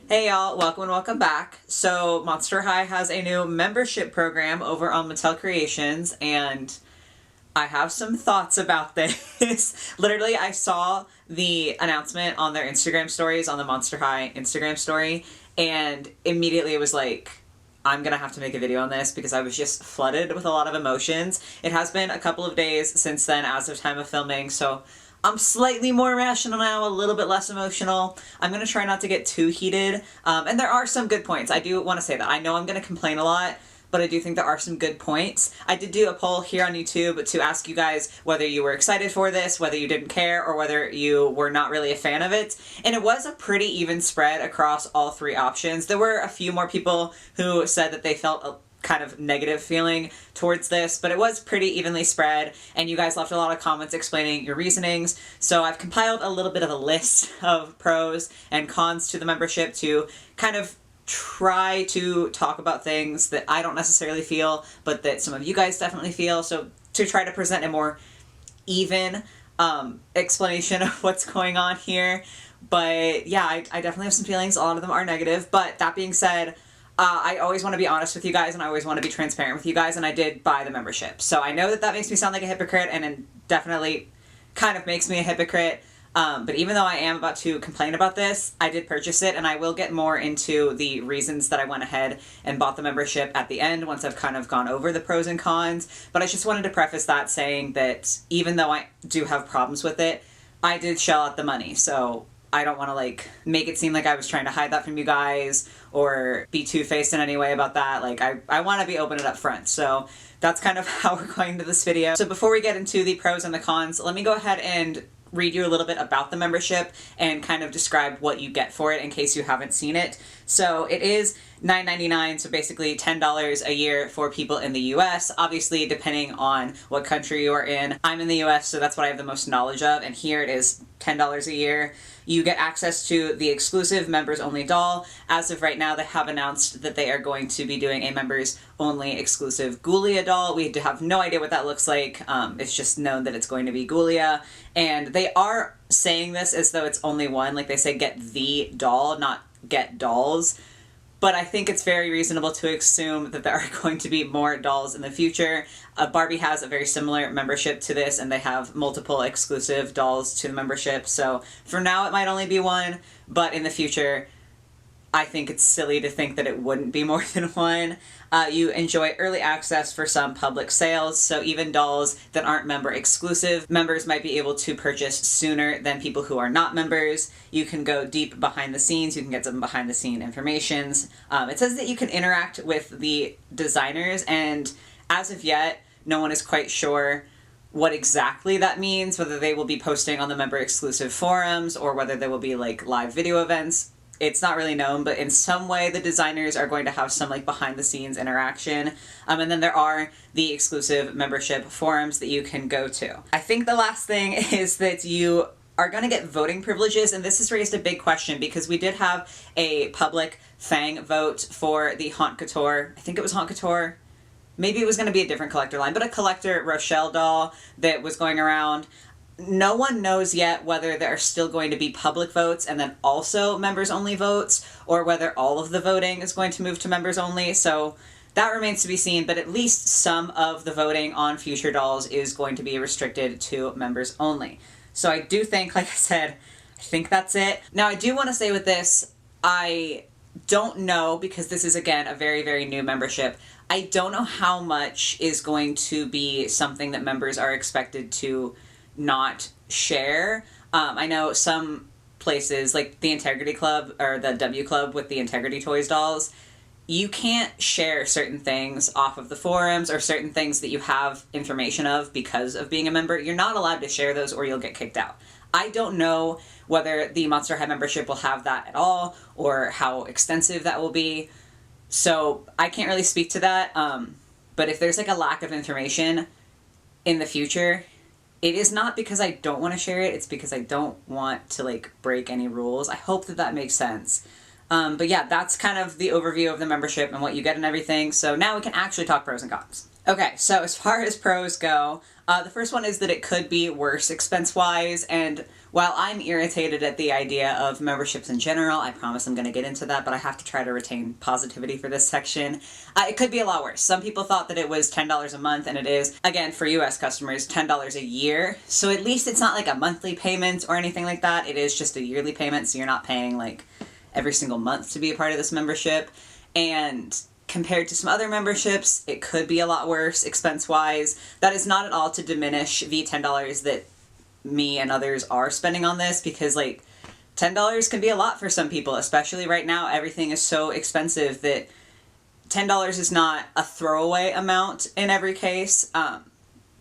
Hey y'all, welcome and welcome back. So Monster High has a new membership program over on Mattel Creations, and I have some thoughts about this. Literally, I saw the announcement on their Instagram stories, on the Monster High Instagram story, and immediately it was like, I'm gonna have to make a video on this because I was just flooded with a lot of emotions. It has been a couple of days since then as of time of filming, so I'm slightly more rational now, a little bit less emotional. I'm going to try not to get too heated, and there are some good points. I do want to say that. I know I'm going to complain a lot, but I do think there are some good points. I did do a poll here on YouTube to ask you guys whether you were excited for this, whether you didn't care, or whether you were not really a fan of it, and it was a pretty even spread across all three options. There were a few more people who said that they felt a kind of negative feeling towards this, but it was pretty evenly spread, and you guys left a lot of comments explaining your reasonings, so I've compiled a little bit of a list of pros and cons to the membership to kind of try to talk about things that I don't necessarily feel, but that some of you guys definitely feel, so to try to present a more even explanation of what's going on here. But yeah, I definitely have some feelings. A lot of them are negative, but that being said, I always want to be honest with you guys, and I always want to be transparent with you guys, and I did buy the membership. So I know that that makes me sound like a hypocrite, and it definitely kind of makes me a hypocrite. But even though I am about to complain about this, I did purchase it, and I will get more into the reasons that I went ahead and bought the membership at the end once I've kind of gone over the pros and cons. But I just wanted to preface that saying that even though I do have problems with it, I did shell out the money. So I don't want to like make it seem like I was trying to hide that from you guys or be two-faced in any way about that. Like I want to be open and upfront. So that's kind of how we're going into this video. So before we get into the pros and the cons, let me go ahead and read you a little bit about the membership and kind of describe what you get for it in case you haven't seen it. So it is $9.99, so basically $10 a year for people in the US, obviously depending on what country you are in. I'm in the US, so that's what I have the most knowledge of, and here it is $10 a year. You get access to the exclusive members-only doll. As of right now, they have announced that they are going to be doing a members-only exclusive Ghoulia doll. We have no idea what that looks like. It's just known that it's going to be Ghoulia, and they are saying this as though it's only one. Like, they say get the doll, not get dolls. But I think it's very reasonable to assume that there are going to be more dolls in the future. Barbie has a very similar membership to this, and they have multiple exclusive dolls to the membership. So for now, it might only be one, but in the future, I think it's silly to think that it wouldn't be more than one. You enjoy early access for some public sales, so even dolls that aren't member exclusive, members might be able to purchase sooner than people who are not members. You can go deep behind the scenes, you can get some behind the scene informations. It says that you can interact with the designers, and as of yet, no one is quite sure what exactly that means, whether they will be posting on the member exclusive forums or whether there will be like live video events. It's not really known, but in some way the designers are going to have some like behind the scenes interaction. And then there are the exclusive membership forums that you can go to. I think the last thing is that you are going to get voting privileges, and this has raised a big question because we did have a public Fang vote for the Haunt Couture. I think it was Haunt Couture. Maybe it was going to be a different collector line, but a collector Rochelle doll that was going around. No one knows yet whether there are still going to be public votes and then also members-only votes, or whether all of the voting is going to move to members-only, so that remains to be seen, but at least some of the voting on future dolls is going to be restricted to members-only. So I do think, like I said, I think that's it. Now, I do want to say with this, I don't know, because this is, again, a very, very new membership, I don't know how much is going to be something that members are expected to not share. I know some places, like the Integrity Club, or the W Club with the Integrity Toys dolls, you can't share certain things off of the forums or certain things that you have information of because of being a member. You're not allowed to share those or you'll get kicked out. I don't know whether the Monster High membership will have that at all or how extensive that will be. So I can't really speak to that. But if there's like a lack of information in the future, it is not because I don't want to share it, it's because I don't want to like break any rules. I hope that that makes sense. But yeah, that's kind of the overview of the membership and what you get and everything. So now we can actually talk pros and cons. Okay, so as far as pros go, the first one is that it could be worse expense-wise, and while I'm irritated at the idea of memberships in general, I promise I'm going to get into that, but I have to try to retain positivity for this section. It could be a lot worse. Some people thought that it was $10 a month, and it is, again, for US customers, $10 a year. So at least it's not like a monthly payment or anything like that. It is just a yearly payment, so you're not paying like every single month to be a part of this membership. And compared to some other memberships, it could be a lot worse expense-wise. That is not at all to diminish the $10 that me and others are spending on this, because like $10 can be a lot for some people, especially right now. Everything is so expensive that $10 is not a throwaway amount in every case.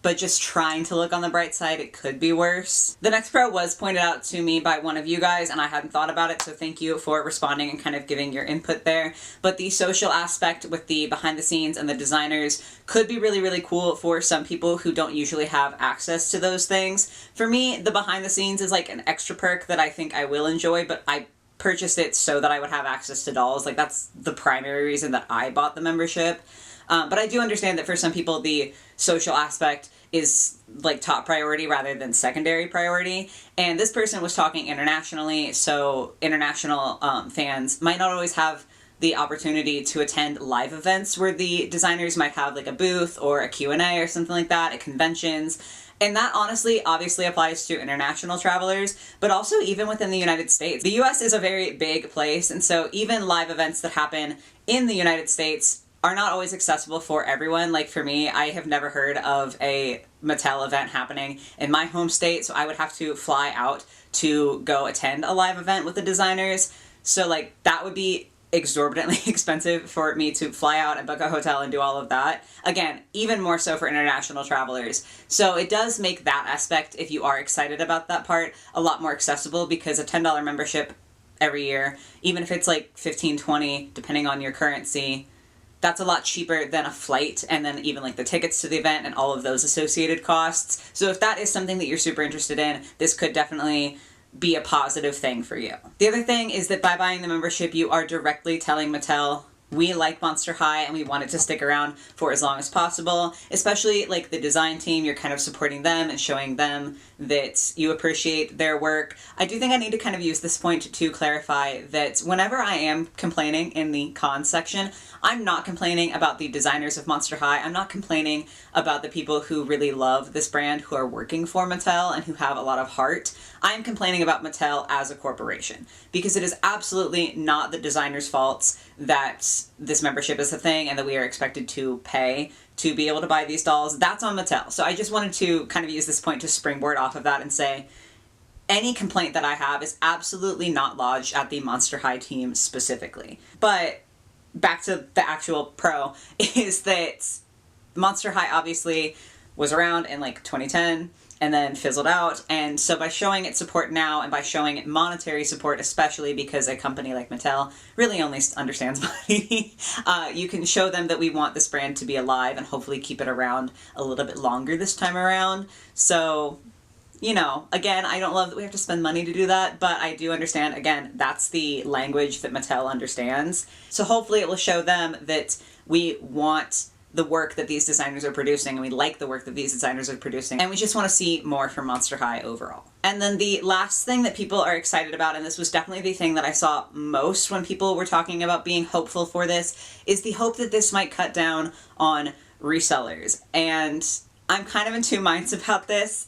But just trying to look on the bright side, it could be worse. The next pro was pointed out to me by one of you guys, and I hadn't thought about it, so thank you for responding and kind of giving your input there. But the social aspect with the behind the scenes and the designers could be really, really cool for some people who don't usually have access to those things. For me, the behind the scenes is like an extra perk that I think I will enjoy, but I purchased it so that I would have access to dolls. Like, that's the primary reason that I bought the membership. But I do understand that for some people the social aspect is like top priority rather than secondary priority. And this person was talking internationally, so international fans might not always have the opportunity to attend live events where the designers might have like a booth or a Q&A or something like that at conventions. And that honestly obviously applies to international travelers, but also even within the United States. The US is a very big place, and so even live events that happen in the United States are not always accessible for everyone. Like for me, I have never heard of a Mattel event happening in my home state, so I would have to fly out to go attend a live event with the designers. So like that would be exorbitantly expensive for me to fly out and book a hotel and do all of that. Again, even more so for international travelers. So it does make that aspect, if you are excited about that part, a lot more accessible, because a $10 membership every year, even if it's like $15, $20, depending on your currency, that's a lot cheaper than a flight, and then even like the tickets to the event and all of those associated costs. So if that is something that you're super interested in, this could definitely be a positive thing for you. The other thing is that by buying the membership, you are directly telling Mattel, we like Monster High and we want it to stick around for as long as possible. Especially like the design team, you're kind of supporting them and showing them that you appreciate their work. I do think I need to kind of use this point to clarify that whenever I am complaining in the cons section, I'm not complaining about the designers of Monster High. I'm not complaining about the people who really love this brand, who are working for Mattel and who have a lot of heart. I'm complaining about Mattel as a corporation, because it is absolutely not the designers' faults that this membership is a thing and that we are expected to pay to be able to buy these dolls. That's on Mattel. So I just wanted to kind of use this point to springboard off of that and say, any complaint that I have is absolutely not lodged at the Monster High team specifically. But back to the actual pro, is that Monster High obviously was around in like 2010 and then fizzled out, and so by showing it support now, and by showing it monetary support, especially because a company like Mattel really only understands money, you can show them that we want this brand to be alive and hopefully keep it around a little bit longer this time around. So, you know, again, I don't love that we have to spend money to do that, but I do understand, again, that's the language that Mattel understands. So hopefully it will show them that we want the work that these designers are producing, and we like the work that these designers are producing, and we just want to see more from Monster High overall. And then the last thing that people are excited about, and this was definitely the thing that I saw most when people were talking about being hopeful for this, is the hope that this might cut down on resellers. And I'm kind of in two minds about this.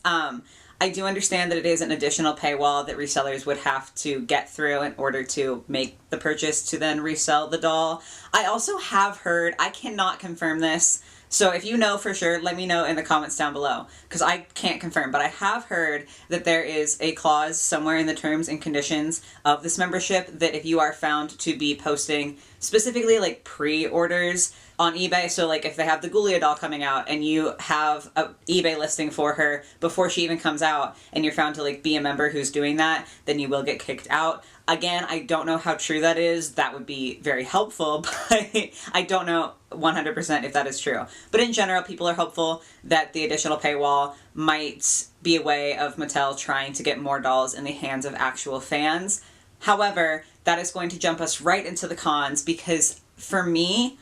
I do understand that it is an additional paywall that resellers would have to get through in order to make the purchase to then resell the doll. I also have heard, I cannot confirm this, so if you know for sure, let me know in the comments down below, because I can't confirm, but I have heard that there is a clause somewhere in the terms and conditions of this membership that if you are found to be posting specifically like pre-orders on eBay, so like if they have the Ghoulia doll coming out and you have a eBay listing for her before she even comes out, and you're found to like be a member who's doing that, then you will get kicked out. Again, I don't know how true that is. That would be very helpful, but I don't know 100% if that is true. But in general, people are hopeful that the additional paywall might be a way of Mattel trying to get more dolls in the hands of actual fans. However, that is going to jump us right into the cons, because for me,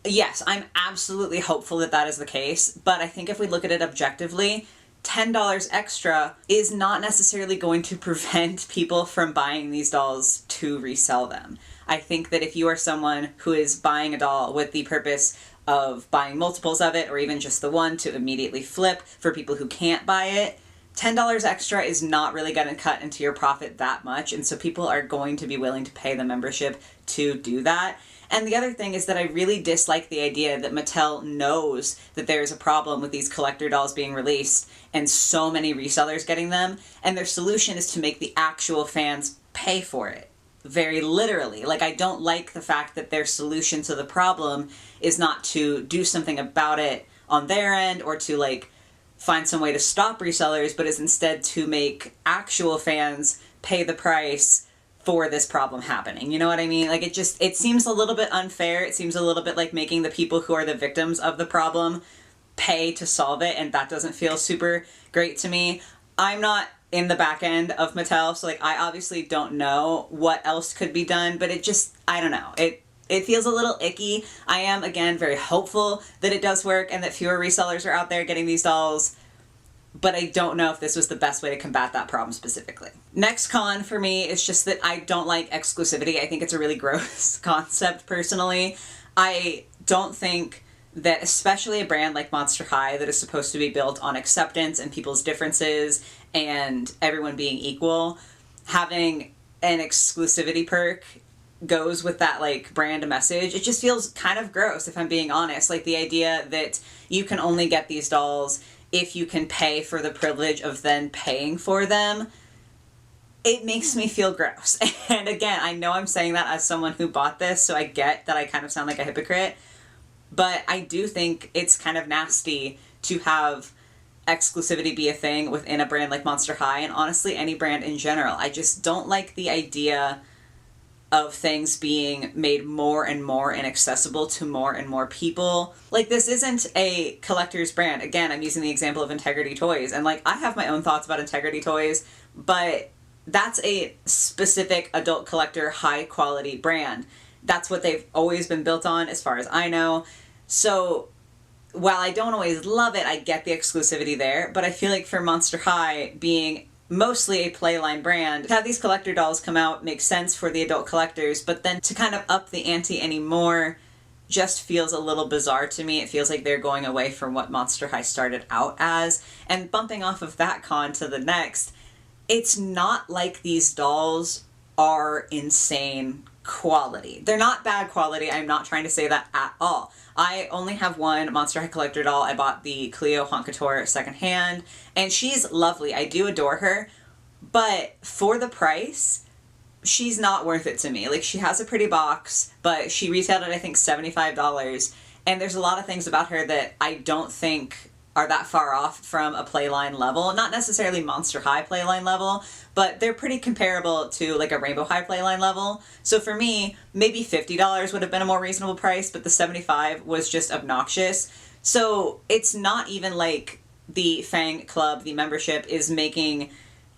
Yes, I'm absolutely hopeful that that is the case, but I think if we look at it objectively, $10 extra is not necessarily going to prevent people from buying these dolls to resell them. I think that if you are someone who is buying a doll with the purpose of buying multiples of it, or even just the one to immediately flip for people who can't buy it, $10 extra is not really going to cut into your profit that much, and so people are going to be willing to pay the membership to do that. And the other thing is that I really dislike the idea that Mattel knows that there is a problem with these collector dolls being released and so many resellers getting them, and their solution is to make the actual fans pay for it. Very literally. Like, I don't like the fact that their solution to the problem is not to do something about it on their end or to, like, find some way to stop resellers, but is instead to make actual fans pay the price for this problem happening. You know what I mean? Like, it seems a little bit unfair. It seems a little bit like making the people who are the victims of the problem pay to solve it, and that doesn't feel super great to me. I'm not in the back end of Mattel, so, like, I obviously don't know what else could be done, but it just, I don't know. It feels a little icky. I am, again, very hopeful that it does work and that fewer resellers are out there getting these dolls, but I don't know if this was the best way to combat that problem specifically. Next con for me is just that I don't like exclusivity. I think it's a really gross concept, personally. I don't think that, especially a brand like Monster High that is supposed to be built on acceptance and people's differences and everyone being equal, having an exclusivity perk goes with that, like, brand message. It just feels kind of gross, if I'm being honest. Like, the idea that you can only get these dolls if you can pay for the privilege of then paying for them, it makes me feel gross. And again, I know I'm saying that as someone who bought this, so I get that I kind of sound like a hypocrite, but I do think it's kind of nasty to have exclusivity be a thing within a brand like Monster High, and honestly any brand in general. I just don't like the idea of things being made more and more inaccessible to more and more people. Like, this isn't a collector's brand. Again, I'm using the example of Integrity Toys, and, like, I have my own thoughts about Integrity Toys, but that's a specific adult collector high quality brand. That's what they've always been built on, as far as I know. So while I don't always love it, I get the exclusivity there, but I feel like for Monster High being mostly a playline brand, to have these collector dolls come out makes sense for the adult collectors, but then to kind of up the ante anymore just feels a little bizarre to me. It feels like they're going away from what Monster High started out as. And bumping off of that con to the next, it's not like these dolls are insane quality. They're not bad quality. I'm not trying to say that at all. I only have one Monster High collector doll. I bought the Cleo Haute Couture secondhand, and she's lovely. I do adore her, but for the price, she's not worth it to me. Like, she has a pretty box, but she retailed at, I think, $75, and there's a lot of things about her that I don't think are that far off from a playline level. Not necessarily Monster High playline level, but they're pretty comparable to, like, a Rainbow High playline level. So for me, maybe $50 would have been a more reasonable price, but the $75 was just obnoxious. So it's not even like the Fang Club, the membership, is making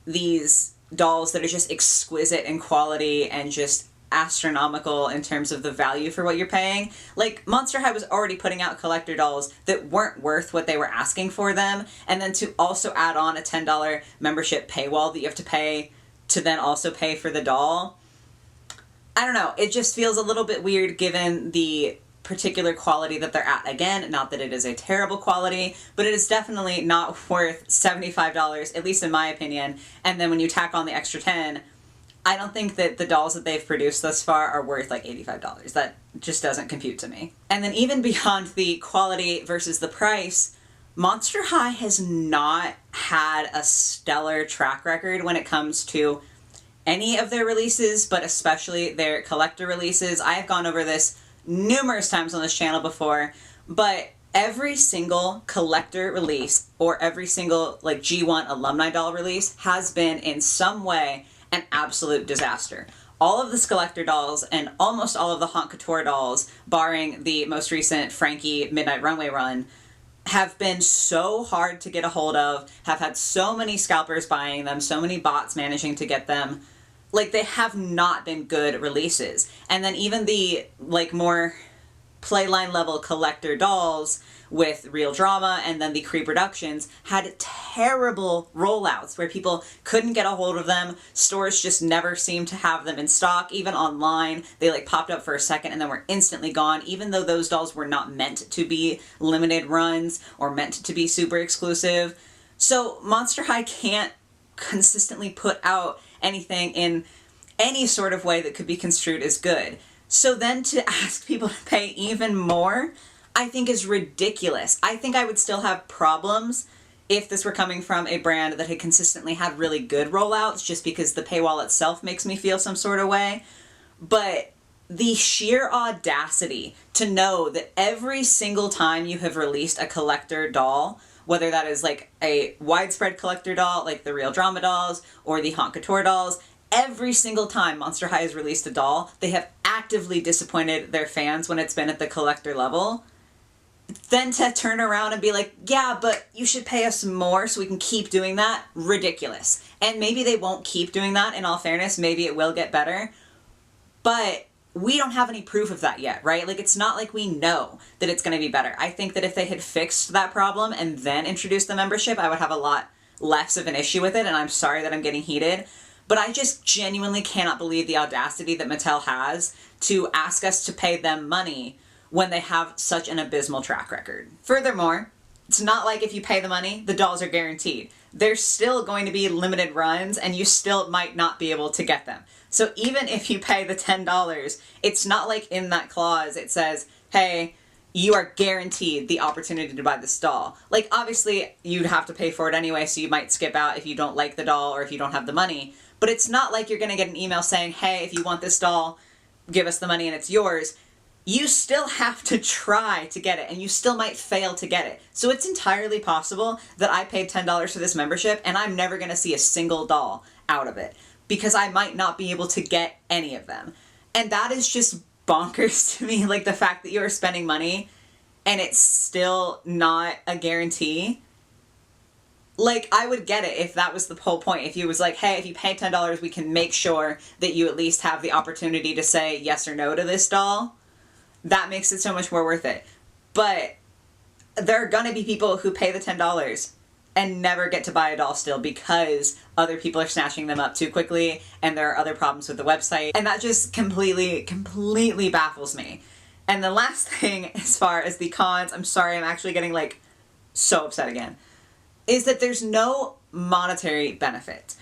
these dolls that are just exquisite in quality and just astronomical in terms of the value for what you're paying. Like, Monster High was already putting out collector dolls that weren't worth what they were asking for them, and then to also add on a $10 membership paywall that you have to pay to then also pay for the doll. I don't know, it just feels a little bit weird given the particular quality that they're at. Again, not that it is a terrible quality, but it is definitely not worth $75, at least in my opinion. And then when you tack on the extra $10, I don't think that the dolls that they've produced thus far are worth like $85. That just doesn't compute to me. And then even beyond the quality versus the price, Monster High has not had a stellar track record when it comes to any of their releases, but especially their collector releases. I have gone over this numerous times on this channel before, but every single collector release or every single, like, G1 alumni doll release has been in some way an absolute disaster. All of the Skeletor dolls and almost all of the Haute Couture dolls, barring the most recent Frankie Midnight Runway run, have been so hard to get a hold of, have had so many scalpers buying them, so many bots managing to get them. Like, they have not been good releases. And then even the, like, more Playline level collector dolls with Real Drama and then the Cree Productions had terrible rollouts where people couldn't get a hold of them. Stores just never seemed to have them in stock. Even online, they like popped up for a second and then were instantly gone, even though those dolls were not meant to be limited runs or meant to be super exclusive. So Monster High can't consistently put out anything in any sort of way that could be construed as good. So then to ask people to pay even more, I think is ridiculous. I think I would still have problems if this were coming from a brand that had consistently had really good rollouts, just because the paywall itself makes me feel some sort of way. But the sheer audacity to know that every single time you have released a collector doll, whether that is like a widespread collector doll, like the Real Drama dolls or the Haunt Couture dolls, every single time Monster High has released a doll, they have actively disappointed their fans when it's been at the collector level. Then to turn around and be like, yeah, but you should pay us more so we can keep doing that, ridiculous. And maybe they won't keep doing that, in all fairness, maybe it will get better. But we don't have any proof of that yet, right? Like, it's not like we know that it's going to be better. I think that if they had fixed that problem and then introduced the membership, I would have a lot less of an issue with it, and I'm sorry that I'm getting heated. But I just genuinely cannot believe the audacity that Mattel has to ask us to pay them money when they have such an abysmal track record. Furthermore, it's not like if you pay the money, the dolls are guaranteed. There's still going to be limited runs, and you still might not be able to get them. So even if you pay the $10, it's not like in that clause it says, hey, you are guaranteed the opportunity to buy this doll. Like, obviously, you'd have to pay for it anyway, so you might skip out if you don't like the doll or if you don't have the money. But it's not like you're going to get an email saying, hey, if you want this doll, give us the money and it's yours. You still have to try to get it, and you still might fail to get it. So it's entirely possible that I paid $10 for this membership, and I'm never going to see a single doll out of it, because I might not be able to get any of them. And that is just bonkers to me, like the fact that you are spending money, and it's still not a guarantee. Like, I would get it if that was the whole point. If you was like, hey, if you pay $10, we can make sure that you at least have the opportunity to say yes or no to this doll. That makes it so much more worth it. But there are going to be people who pay the $10 and never get to buy a doll still because other people are snatching them up too quickly and there are other problems with the website. And that just completely baffles me. And the last thing, as far as the cons, I'm sorry, I'm actually getting like so upset again, is that there's no monetary benefit.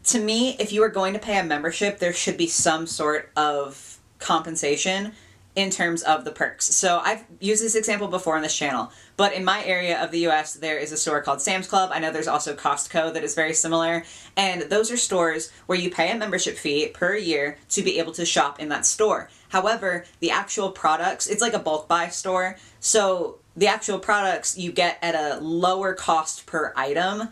To me, if you are going to pay a membership, there should be some sort of compensation in terms of the perks. So I've used this example before on this channel, but in my area of the US, there is a store called Sam's Club. I know there's also Costco that is very similar, and those are stores where you pay a membership fee per year to be able to shop in that store. However, the actual products, it's like a bulk buy store, so the actual products you get at a lower cost per item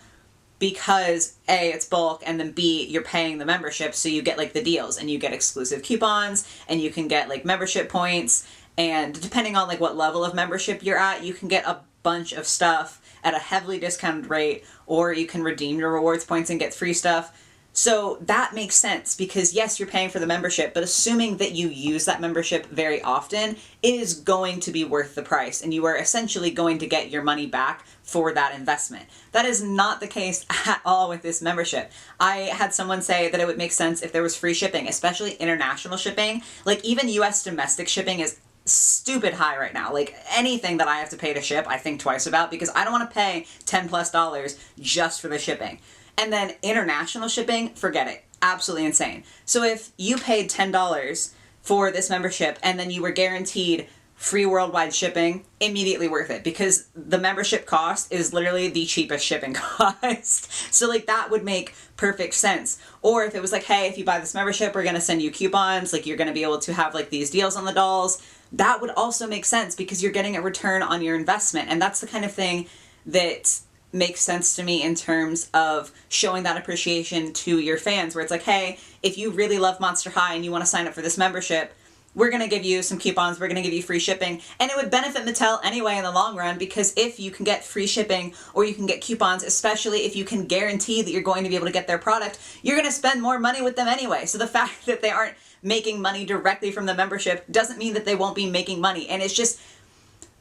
because A, it's bulk, and then B, you're paying the membership, so you get like the deals and you get exclusive coupons and you can get like membership points, and depending on like what level of membership you're at, you can get a bunch of stuff at a heavily discounted rate, or you can redeem your rewards points and get free stuff. So that makes sense because yes, you're paying for the membership, but assuming that you use that membership very often, it is going to be worth the price, and you are essentially going to get your money back for that investment. That is not the case at all with this membership. I had someone say that it would make sense if there was free shipping, especially international shipping. Like, even US domestic shipping is stupid high right now. Like, anything that I have to pay to ship, I think twice about, because I don't want to pay $10+ just for the shipping. And then international shipping, forget it. Absolutely insane. So if you paid $10 for this membership and then you were guaranteed free worldwide shipping, immediately worth it, because the membership cost is literally the cheapest shipping cost. So like, that would make perfect sense. Or if it was like, hey, if you buy this membership, we're going to send you coupons, like you're going to be able to have like these deals on the dolls. That would also make sense because you're getting a return on your investment. And that's the kind of thing that makes sense to me in terms of showing that appreciation to your fans, where it's like, hey, if you really love Monster High and you want to sign up for this membership, we're going to give you some coupons, we're going to give you free shipping. And it would benefit Mattel anyway in the long run, because if you can get free shipping or you can get coupons, especially if you can guarantee that you're going to be able to get their product, you're going to spend more money with them anyway. So the fact that they aren't making money directly from the membership doesn't mean that they won't be making money. And it's just,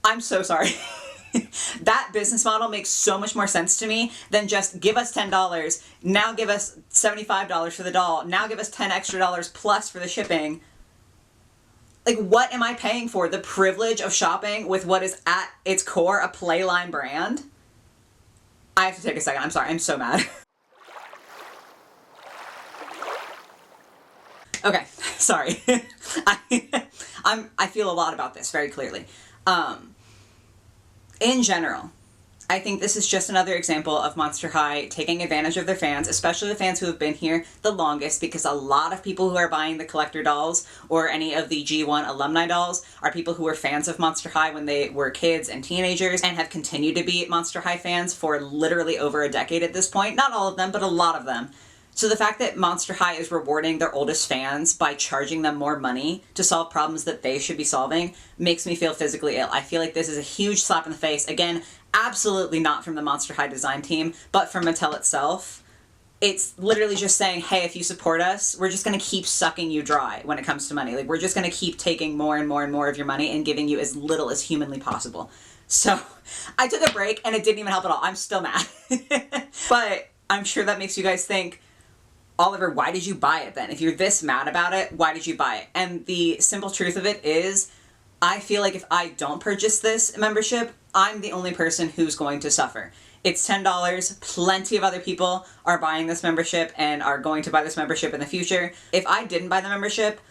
I'm so sorry. That business model makes so much more sense to me than just give us $10, now give us $75 for the doll, now give us $10 extra plus for the shipping. Like, what am I paying for? The privilege of shopping with what is at its core a Playline brand? I have to take a second. I'm sorry. I'm so mad. Okay. Sorry. I feel a lot about this very clearly. In general, I think this is just another example of Monster High taking advantage of their fans, especially the fans who have been here the longest, because a lot of people who are buying the collector dolls or any of the G1 alumni dolls are people who were fans of Monster High when they were kids and teenagers and have continued to be Monster High fans for literally over a decade at this point. Not all of them, but a lot of them. So the fact that Monster High is rewarding their oldest fans by charging them more money to solve problems that they should be solving makes me feel physically ill. I feel like this is a huge slap in the face. Again, absolutely not from the Monster High design team, but from Mattel itself. It's literally just saying, hey, if you support us, we're just going to keep sucking you dry when it comes to money. Like, we're just going to keep taking more and more and more of your money and giving you as little as humanly possible. So I took a break and it didn't even help at all. I'm still mad. But I'm sure that makes you guys think, Oliver, why did you buy it then? If you're this mad about it, why did you buy it? And the simple truth of it is, I feel like if I don't purchase this membership, I'm the only person who's going to suffer. It's $10. Plenty of other people are buying this membership and are going to buy this membership in the future. If I didn't buy the membership,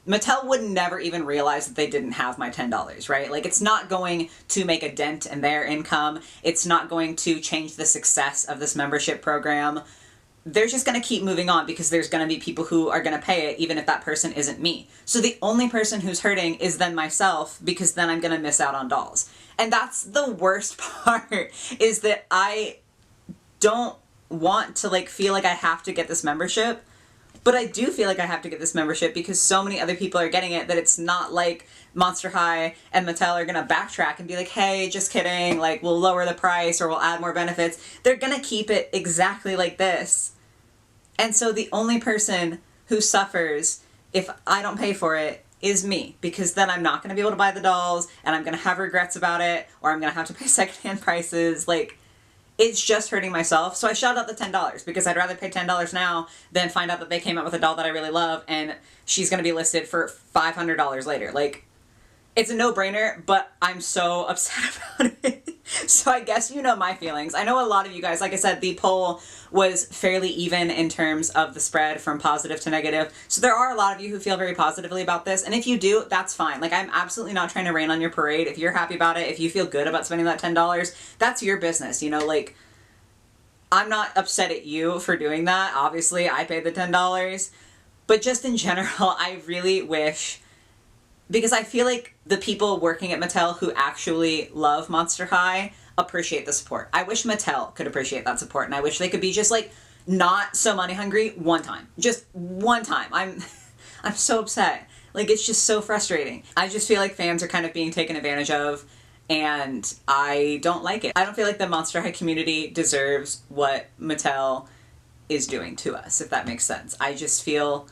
Mattel would never even realize that they didn't have my $10, right? Like, it's not going to make a dent in their income. It's not going to change the success of this membership program. They're just going to keep moving on because there's going to be people who are going to pay it even if that person isn't me. So the only person who's hurting is then myself, because then I'm going to miss out on dolls. And that's the worst part, is that I don't want to feel like I have to get this membership, but I do feel like I have to get this membership because so many other people are getting it that it's not like Monster High and Mattel are going to backtrack and be like, hey, just kidding, we'll lower the price or we'll add more benefits. They're going to keep it exactly like this. And so the only person who suffers if I don't pay for it is me, because then I'm not going to be able to buy the dolls and I'm going to have regrets about it, or I'm going to have to pay secondhand prices. It's just hurting myself. So I shelled out the $10 because I'd rather pay $10 now than find out that they came out with a doll that I really love and she's going to be listed for $500 later. It's a no-brainer, but I'm so upset about it. So I guess you know my feelings. I know a lot of you guys, like I said, the poll was fairly even in terms of the spread from positive to negative. So there are a lot of you who feel very positively about this. And if you do, that's fine. I'm absolutely not trying to rain on your parade. If you're happy about it, if you feel good about spending that $10, that's your business. I'm not upset at you for doing that. Obviously, I paid the $10. But just in general, I really wish, because I feel like the people working at Mattel who actually love Monster High appreciate the support. I wish Mattel could appreciate that support, and I wish they could be just not so money hungry one time. Just one time. I'm so upset. It's just so frustrating. I just feel like fans are kind of being taken advantage of, and I don't like it. I don't feel like the Monster High community deserves what Mattel is doing to us, if that makes sense. I just feel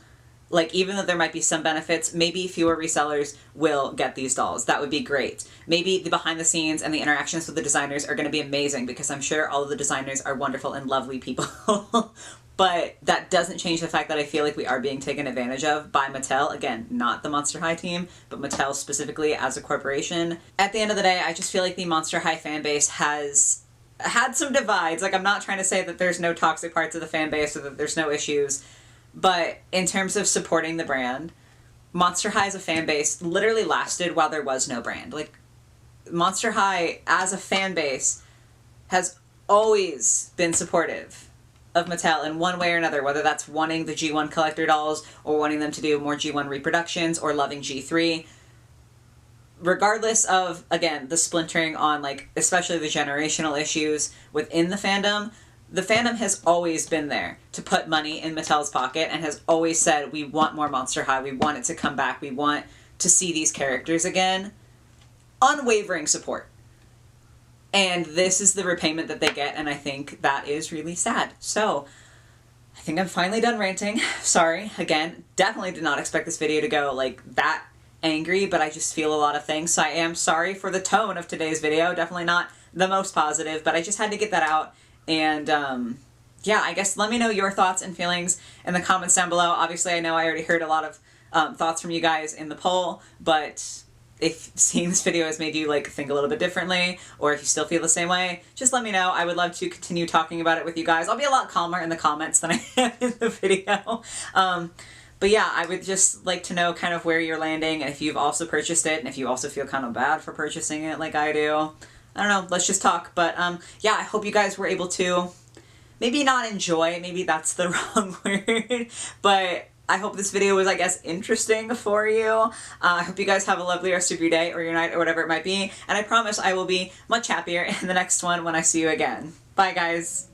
even though there might be some benefits, maybe fewer resellers will get these dolls. That would be great. Maybe the behind the scenes and the interactions with the designers are going to be amazing, because I'm sure all of the designers are wonderful and lovely people. But that doesn't change the fact that I feel like we are being taken advantage of by Mattel. Again, not the Monster High team, but Mattel specifically as a corporation. At the end of the day, I just feel like the Monster High fan base has had some divides. I'm not trying to say that there's no toxic parts of the fan base or that there's no issues. But in terms of supporting the brand, Monster High as a fan base literally lasted while there was no brand. Monster High as a fan base has always been supportive of Mattel in one way or another, whether that's wanting the G1 collector dolls or wanting them to do more G1 reproductions or loving G3. Regardless of, again, the splintering on, especially the generational issues within the fandom has always been there to put money in Mattel's pocket and has always said, we want more Monster High, we want it to come back, we want to see these characters again. Unwavering support. And this is the repayment that they get, and I think that is really sad. So, I think I'm finally done ranting. Sorry, again, definitely did not expect this video to go like that angry, but I just feel a lot of things. So I am sorry for the tone of today's video. Definitely not the most positive, but I just had to get that out. And yeah, I guess let me know your thoughts and feelings in the comments down below. Obviously, I know I already heard a lot of thoughts from you guys in the poll, but if seeing this video has made you like think a little bit differently, or if you still feel the same way, just let me know. I would love to continue talking about it with you guys. I'll be a lot calmer in the comments than I am in the video. But yeah, I would just like to know kind of where you're landing, and if you've also purchased it, and if you also feel kind of bad for purchasing it like I do. I don't know, let's just talk. But yeah, I hope you guys were able to maybe not enjoy, maybe that's the wrong word, but I hope this video was, I guess, interesting for you. I hope you guys have a lovely rest of your day or your night or whatever it might be. And I promise I will be much happier in the next one when I see you again. Bye, guys.